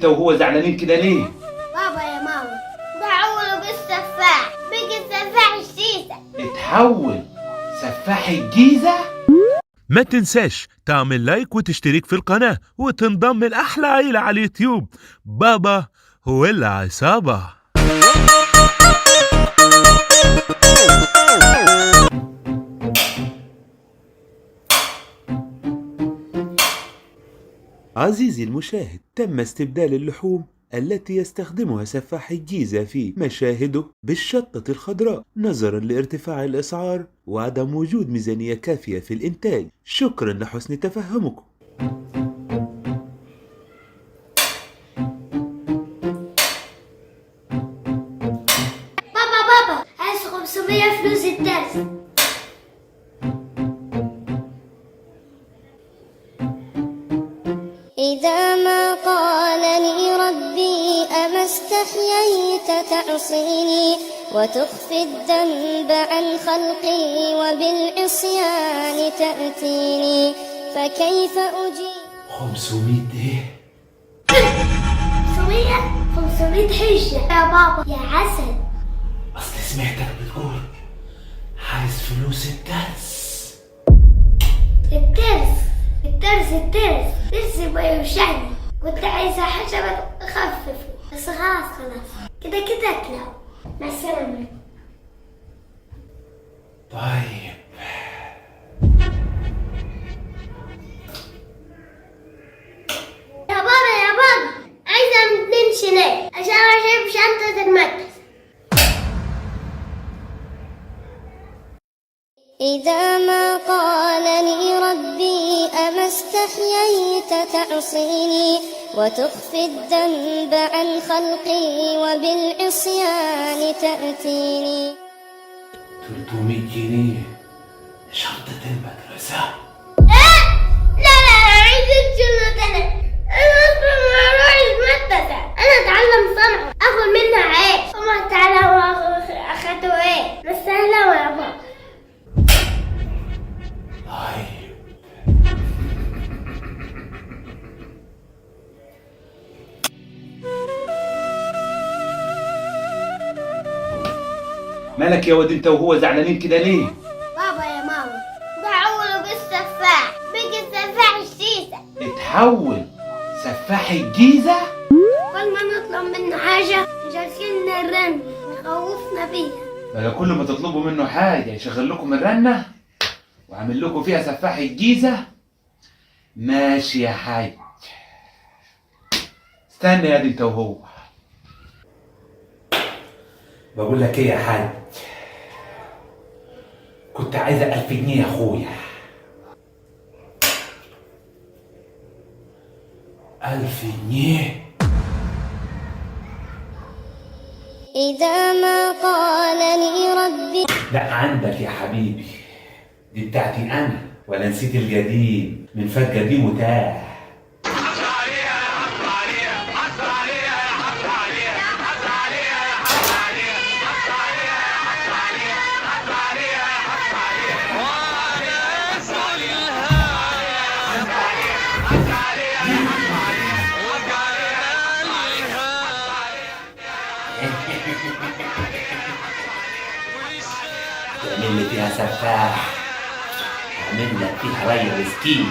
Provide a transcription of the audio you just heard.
انت وهو زعلانين كده ليه؟ بابا يا ماما ده عوله بالسفاح بقي سفاح الشيشة. اتحول سفاح الجيزة؟ ما تنساش تعمل لايك وتشترك في القناة وتنضم لأحلى عيلة على اليوتيوب. بابا هو العصابة. عزيزي المشاهد، تم استبدال اللحوم التي يستخدمها سفاح الجيزة في مشاهده بالشطة الخضراء نظرا لارتفاع الأسعار وعدم وجود ميزانية كافية في الإنتاج. شكرا لحسن تفهمكم. بابا عايز 500 فلوس الدرس. إذا ما قال لي ربي أما استحييت تعصيني وتخفي الذنب عن خلقي وبالعصيان تأتيني فكيف أجيب 500 ايه؟ 500 حجة يا بابا يا عسل. اصل سمعتك بتقول عايز فلوس الدرس. الترس يبقى يوجعني. كنت عايزة حاجة أخفف بس خلاص كده أكله. مع السلامة. طيب يا بابا عايزة 2 شنيه عشان أجيب شنطة المدرسة. إذا ما قال لي ربي أما استحييت تعصيني وتخفي الذنب عن خلقي وبالعصيان تأتيني 300 جنيه شنطة المدرسة. لا عايزة شنطة أنا أصلا ما أروحش مدرسة. أنا أتعلم صنعة أخذ منها عيش. وما تعالى أخذوا إيه بس سهلة يا بابا. طيب مالك يا واد انت وهو زعلانين كده ليه؟ بابا يا ماما ده عوله بالسفاح بقي سفاح الشيشة. اتحول سفاح الجيزة؟ كل ما نطلب منه حاجة يشغلنا الرن يخوفنا بيها. بقى كل ما تطلبوا منه حاجة يشغل لكم الرنة وعامل لكم فيها سفاح الجيزة؟ ماشي يا حاج، استنى يا دي انت وهو. بقول لك ايه يا حاج، كنت عايزة 1000 جنيه يا اخويا. 1000 جنيه؟ إذا ما قال لي ربي لا عندك يا حبيبي، دي بتاعتي انا ولا نسيت القديم من فات قديم وتاه. تعمل لي فيها سفاح، اعمل لك فيها ري مسكين.